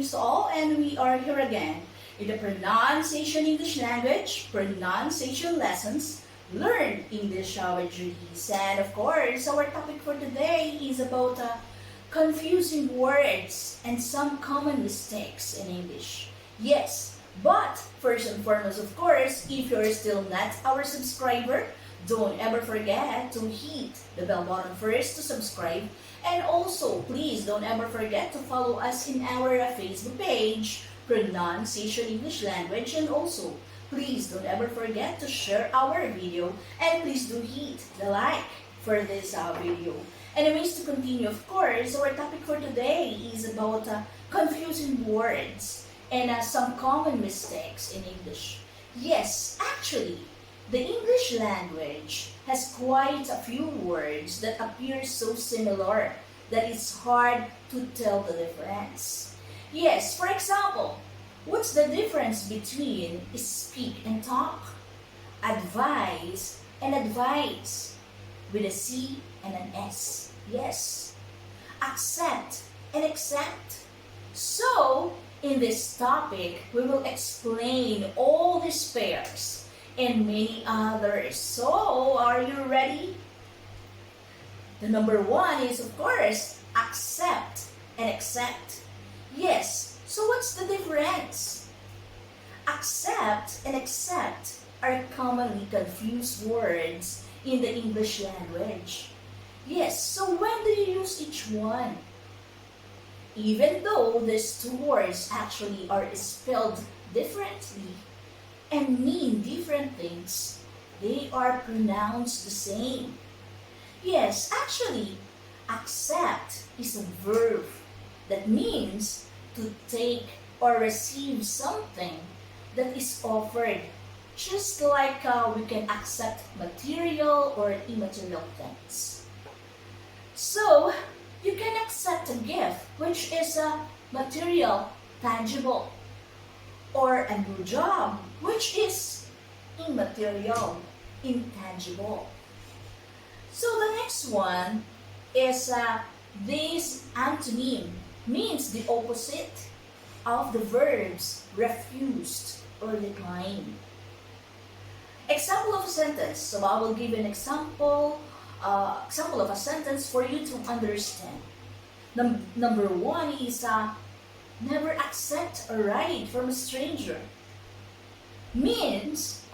greetings to all, and we are here again in the Pronunciation English Language, Pronunciation Lessons, Learn English with Judy. And of course, our topic for today is about confusing words and some common mistakes in English. Yes, but first and foremost, of course, if you're still not our subscriber, don't ever forget to hit the bell button first to subscribe. And also, please don't ever forget to follow us in our Facebook page, Pronunciation English Language. And also, please don't ever forget to share our video. And please do hit the like for this video. Anyways, to continue, of course, our topic for today is about confusing words and some common mistakes in English. Yes, actually, the English language has quite a few words that appear so similar that it's hard to tell the difference. Yes, for example, what's the difference between speak and talk, advise and advice, with a C and an S? Yes, accept and accept. So, in this topic, we will explain all these pairs and many others. So, are you ready? The number one is, of course, accept and accept. Yes, so what's the difference? Accept and accept are commonly confused words in the English language. Yes, so when do you use each one? Even though these two words actually are spelled differently and mean different things, they are pronounced the same. Yes, actually, accept is a verb that means to take or receive something that is offered, just like we can accept material or immaterial things. So, you can accept a gift, which is a material, tangible, or a new job, which is immaterial, intangible. So the next one is this antonym, means the opposite of the verbs refused or declined. Example of a sentence. So I will give an example of a sentence for you to understand. Number one is never accept a ride from a stranger. Means,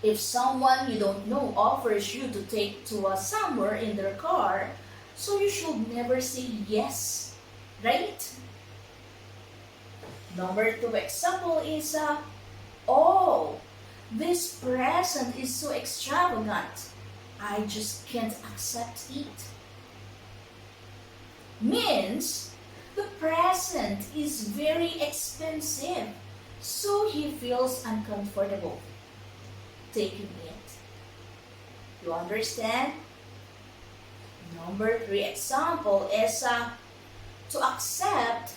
if someone you don't know offers you to take to somewhere in their car, so you should never say yes, right? Number two example is, oh, this present is so extravagant, I just can't accept it. Means, the present is very expensive, so he feels uncomfortable taking it. You understand? Number three example is to accept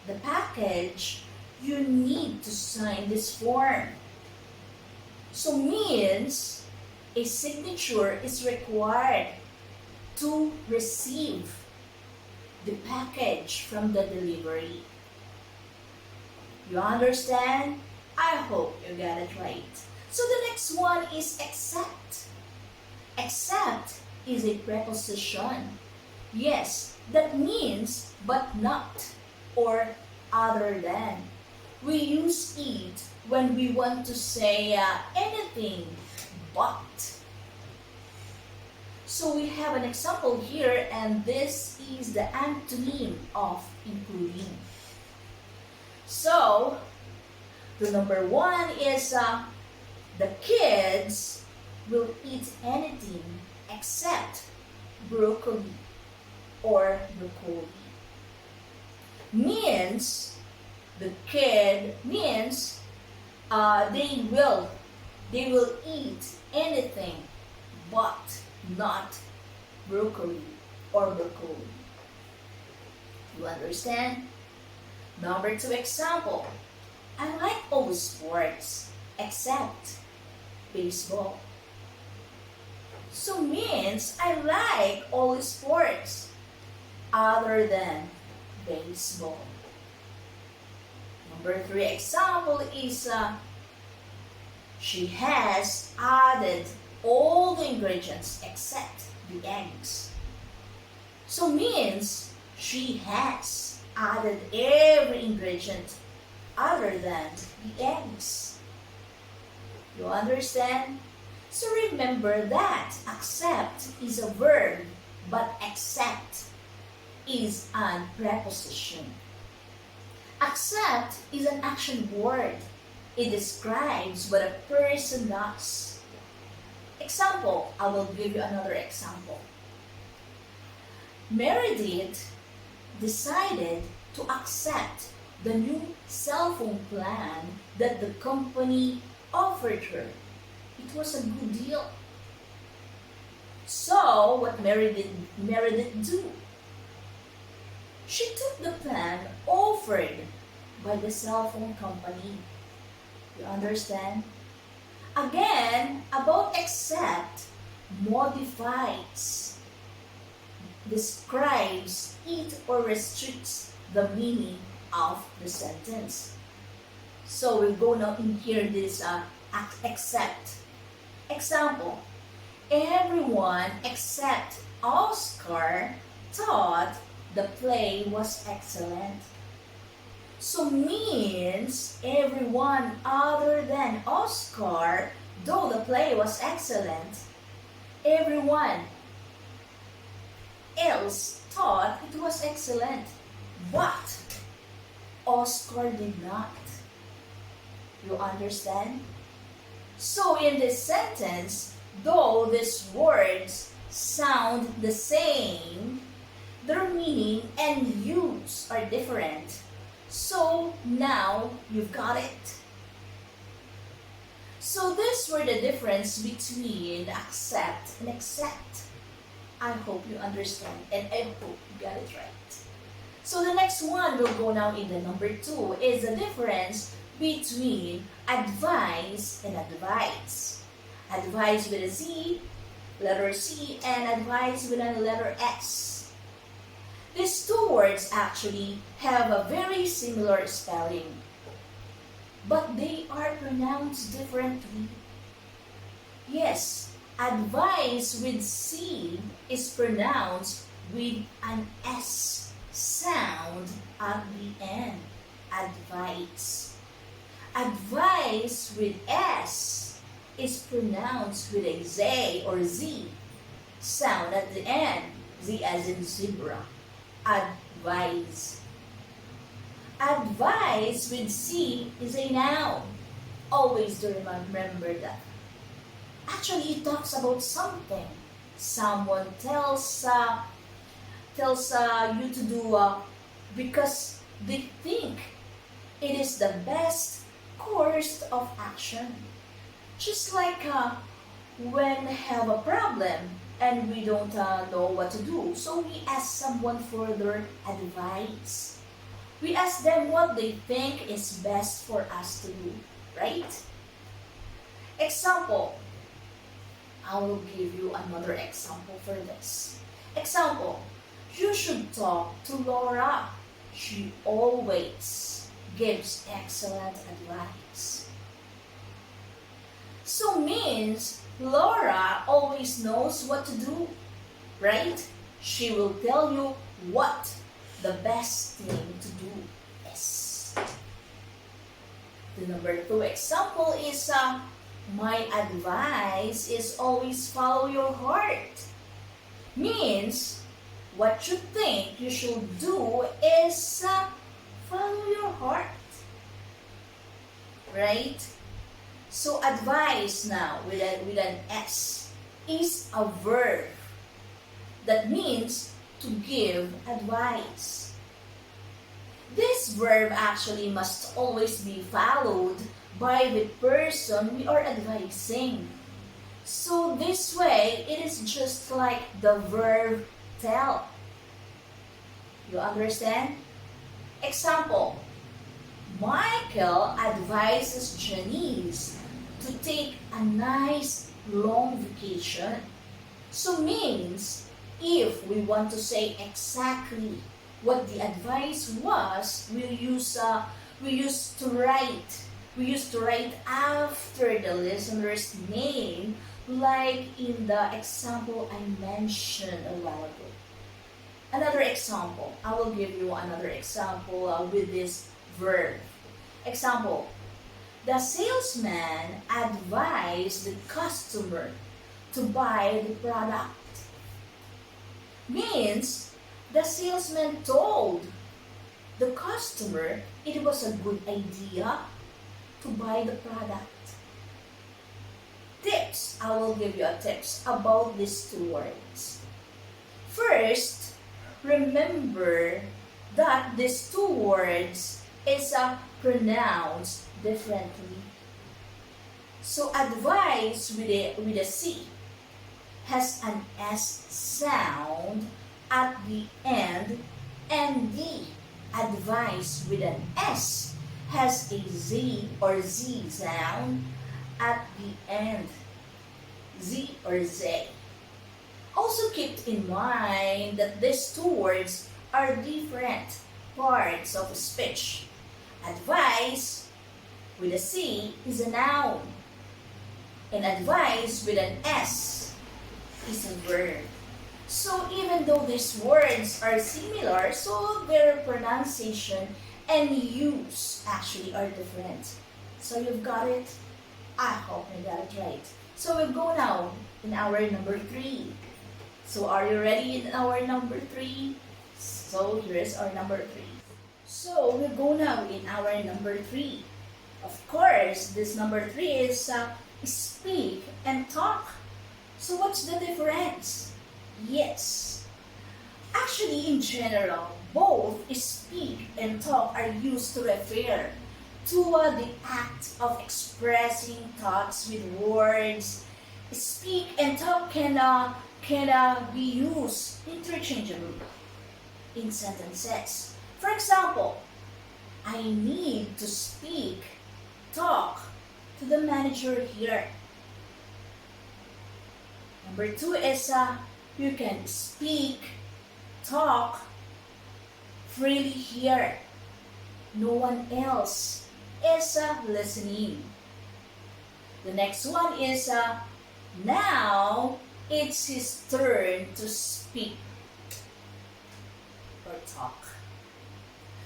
the package, you need to sign this form. So means a signature is required to receive the package from the delivery. You understand? I hope you got it right. So the next one is accept. Accept is a preposition. Yes, that means but not or other than. We use it when we want to say anything but. So we have an example here, and this is the antonym of including. So, the number one is the kids will eat anything except broccoli or broccoli. Means, the kid means they will eat anything but not broccoli or broccoli. You understand? Number two example. I like all sports except baseball. So means I like all sports other than baseball. Number 3 example is she has added all the ingredients except the eggs. So means she has added every ingredient other than the eggs. You understand? So remember that accept is a verb, but accept is a preposition. Accept is an action word. It describes what a person does. Example, I will give you another example. Meredith decided to accept the new cell phone plan that the company offered her. It was a good deal. So, what Meredith do? She took the plan offered by the cell phone company. You understand? Again, about accept, modifies, describes it or restricts the meaning of the sentence. So we'll go now in here this accept. Example, everyone except Oscar thought the play was excellent. So means everyone other than Oscar, though the play was excellent, everyone else thought it was excellent, but Oscar did not. You understand? So in this sentence, though these words sound the same, their meaning and use are different. So now you've got it. So these were the difference between accept and accept. I hope you understand and I hope you got it right. So the next one will go now in the number 2 is the difference between advise and advise. Advise with a Z, letter C, and advise with a letter S. These two words actually have a very similar spelling, but they are pronounced differently. Yes, advise with C is pronounced with an S sound at the end. Advise. Advise with S is pronounced with a Z or Z sound at the end. Z as in zebra. Advise. Advise with C is a noun. Always do remember that. Actually, it talks about something. Someone tells you to do because they think it is the best course of action. Just like when we have a problem and we don't know what to do, so we ask someone for their advice. We ask them what they think is best for us to do, right? Example, I will give you another example for this. Example, you should talk to Laura. She always gives excellent advice. So means Laura always knows what to do, right? She will tell you what the best thing to do is. The number 2 example is my advice is always follow your heart. Means what you think you should do is follow your heart. Right? So advice now with an S is a verb that means to give advice. This verb actually must always be followed by the person we are advising. So this way, it is just like the verb tell. You understand? Example, Michael advises Janice to take a nice long vacation. So means, if we want to say exactly what the advice was, we'll use we used to write. We used to write after the listener's name, like in the example I mentioned a while ago. Another example, I will give you another example with this verb. Example, the salesman advised the customer to buy the product. Means, the salesman told the customer it was a good idea to buy the product. Tips, I will give you a tips about these two words. First, remember that these two words is pronounced differently. So advice with a C has an S sound at the end, and the advice with an S has a Z or Z sound at the end. Z or Z. Also keep in mind that these two words are different parts of speech. Advice with a C is a noun, and advice with an S is a verb. So even though these words are similar, so their pronunciation and use actually are different. So you've got it? I hope you got it right. So we'll go now in our number 3. So are you ready in our number 3? So here's our number 3. So we'll go now in our number 3. Of course, this number 3 is speak and talk. So what's the difference? Yes. Actually, in general, both speak and talk are used to refer to the act of expressing thoughts with words. Speak and talk can be used interchangeably in sentences. For example, I need to talk to the manager here. Number 2 is you can talk freely here. No one else is listening. The next one is now it's his turn to speak or talk.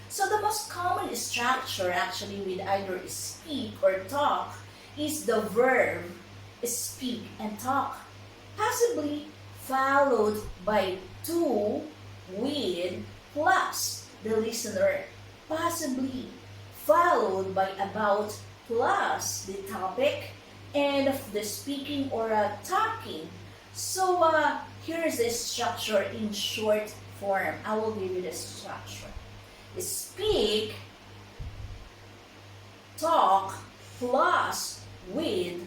So the most common structure actually with either speak or talk is the verb speak and talk, possibly followed by to, with, plus the listener, possibly followed by about plus the topic and the speaking or talking. So here's the structure in short form. I will give you the structure. Speak, talk, plus with,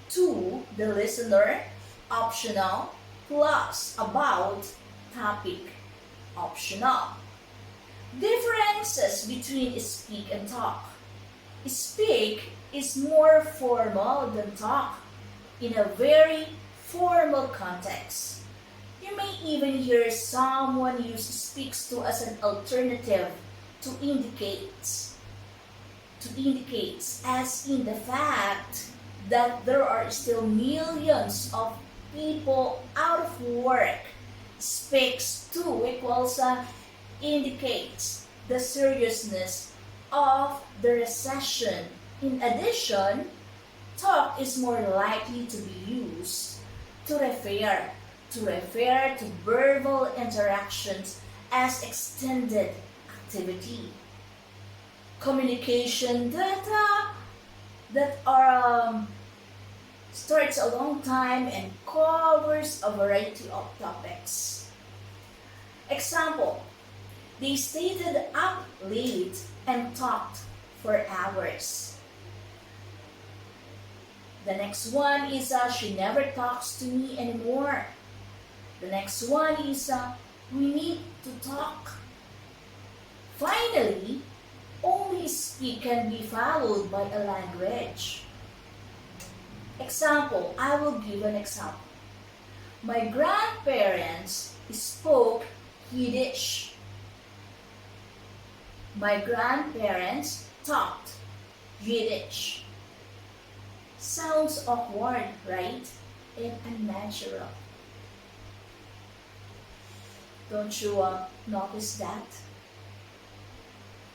to the listener, optional, plus about, topic, optional. Differences between speak and talk. Speak is more formal than talk in a very formal context. You may even hear someone use speaks to as an alternative to indicates, as in the fact that there are still millions of people out of work. Speaks to equals indicates the seriousness of the recession. In addition, talk is more likely to be used to refer to verbal interactions as extended activity. Communication that starts a long time and covers a variety of topics. Example, they stayed up late and talked for hours. The next one is she never talks to me anymore. The next one is we need to talk. Finally, only speak can be followed by a language. Example, I will give an example. My grandparents spoke Yiddish. My grandparents talked Yiddish. Sounds awkward, right? And unnatural. Don't you notice that?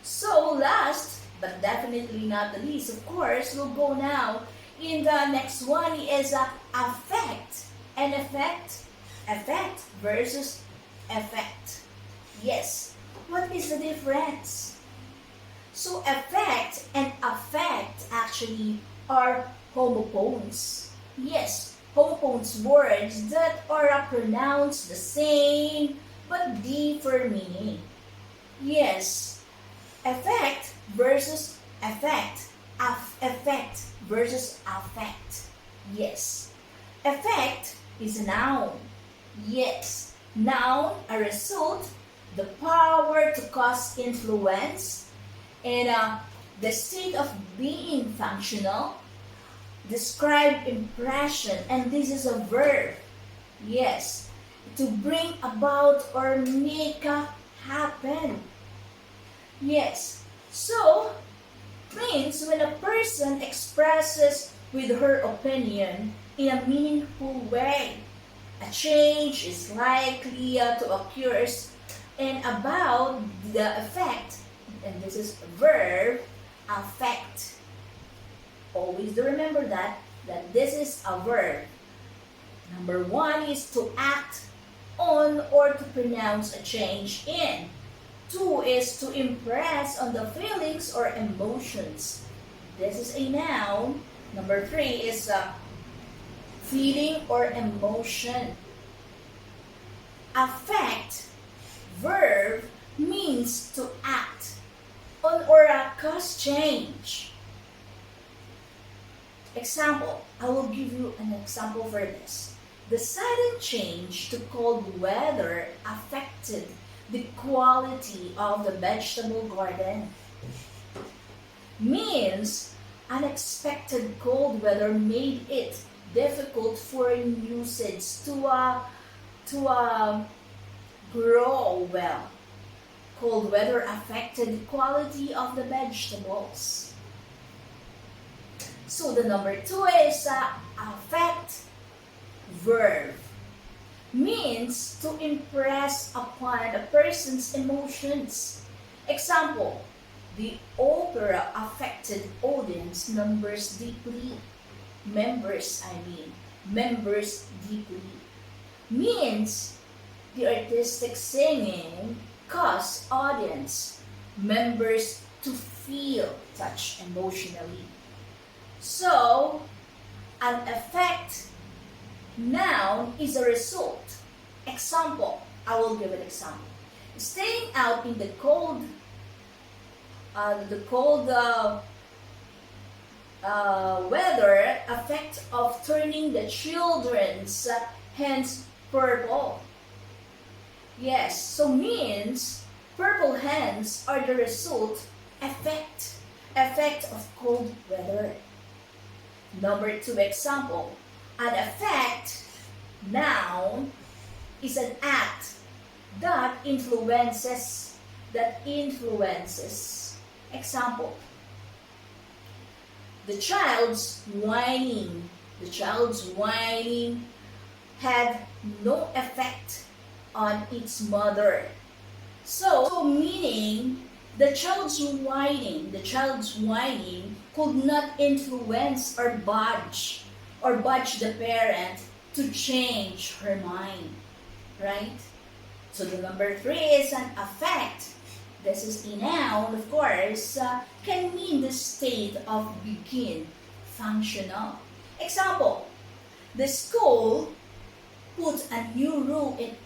So last, but definitely not the least, of course, we'll go now. In the next one is affect. And effect versus effect. Yes, what is the difference? So effect and affect actually are homophones. Yes, homophones words that are pronounced the same but differ meaning. Yes, effect versus effect. Effect versus affect. Yes, effect is a noun. Yes, noun, a result, the power to cause influence, and the state of being functional, describe impression, and this is a verb. Yes, to bring about or make happen. Yes, so means when a person expresses with her opinion in a meaningful way, a change is likely to occur, and about the effect, and this is verb, affect. Always do remember that this is a verb. Number one is to act on or to pronounce a change in. Two is to impress on the feelings or emotions. This is a noun. Number three is feeling or emotion. Affect, verb, means to act on or cause change. Example, I will give you an example for this. The sudden change to cold weather affected the quality of the vegetable garden. Means unexpected cold weather made it difficult for new seeds to grow well. Cold weather affected the quality of the vegetables. So the number two is affect, verb. Means to impress upon a person's emotions. Example, the opera affected audience members deeply. Members deeply. Means the artistic singing caused audience members to feel touched emotionally. So, an effect noun is a result. Example, I will give an example. Staying out in the cold weather effect of turning the children's hands purple. Yes, so means purple hands are the result, effect of cold weather. Number two example, an effect noun is an act that influences. Example, the child's whining had no effect on its mother. So meaning the child's whining could not influence or budge the parent to change her mind, right? So the number three is an affect. This is a noun, of course, can mean the state of begin functional. Example, the school put a new rule in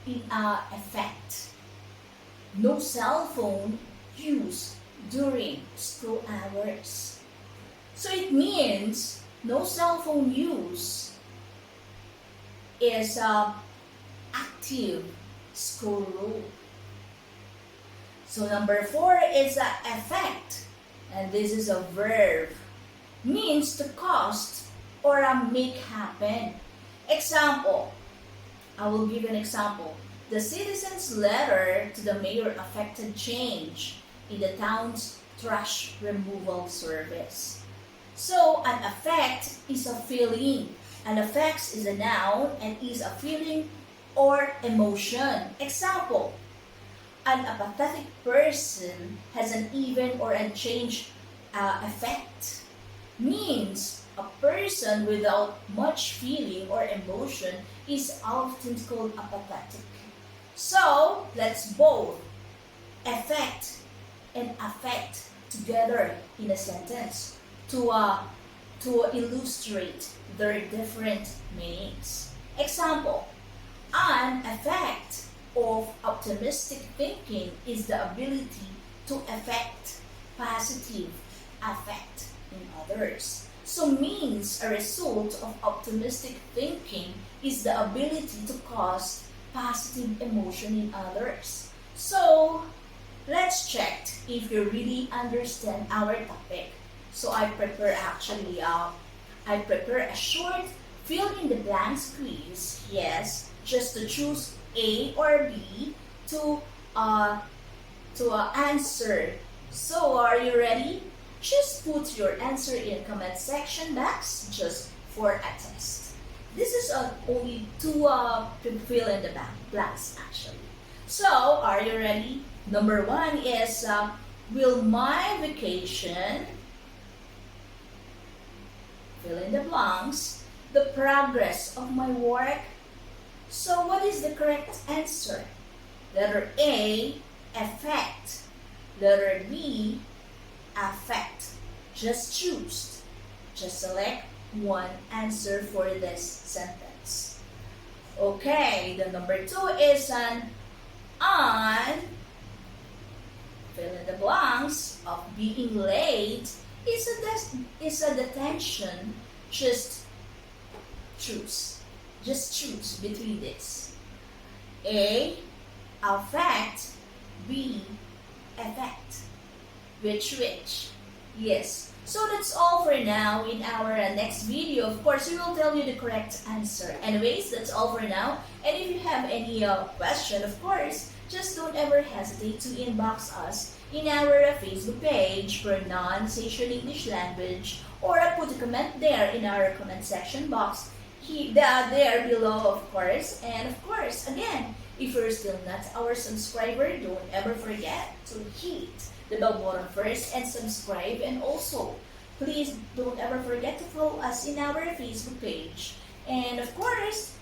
effect. No cell phone use during school hours. So it means no cell phone use is active school rule. So number four is effect, and this is a verb. Means to cause or make happen. Example, I will give an example. The citizen's letter to the mayor affected change. in the town's trash removal service. So, an affect is a feeling. An affect is a noun and is a feeling or emotion. Example, an apathetic person has an even or unchanged affect. Means a person without much feeling or emotion is often called apathetic. So, let's both affect and affect together in a sentence to illustrate their different meanings. Example, an effect of optimistic thinking is the ability to affect positive affect in others. So means a result of optimistic thinking is the ability to cause positive emotion in others. So let's check if you really understand our topic. So I prepare a short fill in the blanks quiz. Yes, just to choose A or B to answer. So are you ready? Just put your answer in comment section box just for a test. This is only to fill in the blanks actually. So are you ready? Number 1 is will my vacation fill in the blanks the progress of my work? So what is the correct answer? Letter A, affect. Letter B, affect. Just choose. Just select one answer for this sentence. Okay, the number 2 is an on, fill in the blanks, of being late is a detention. Just choose. Just choose between this. A, affect. B, effect. Which? Yes. So that's all for now. In our next video, of course, we will tell you the correct answer. Anyways, that's all for now. And if you have any question, of course, just don't ever hesitate to inbox us in our Facebook page, Pronunciation English Language, or put a comment there in our comment section box there below, of course. And of course, again, if you're still not our subscriber, don't ever forget to hit the bell button first and subscribe. And also, please don't ever forget to follow us in our Facebook page. And of course,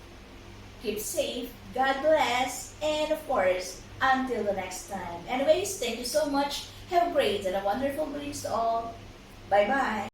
keep safe, God bless, and of course, until the next time. Anyways, thank you so much. Have a great and a wonderful greetings to all. Bye-bye.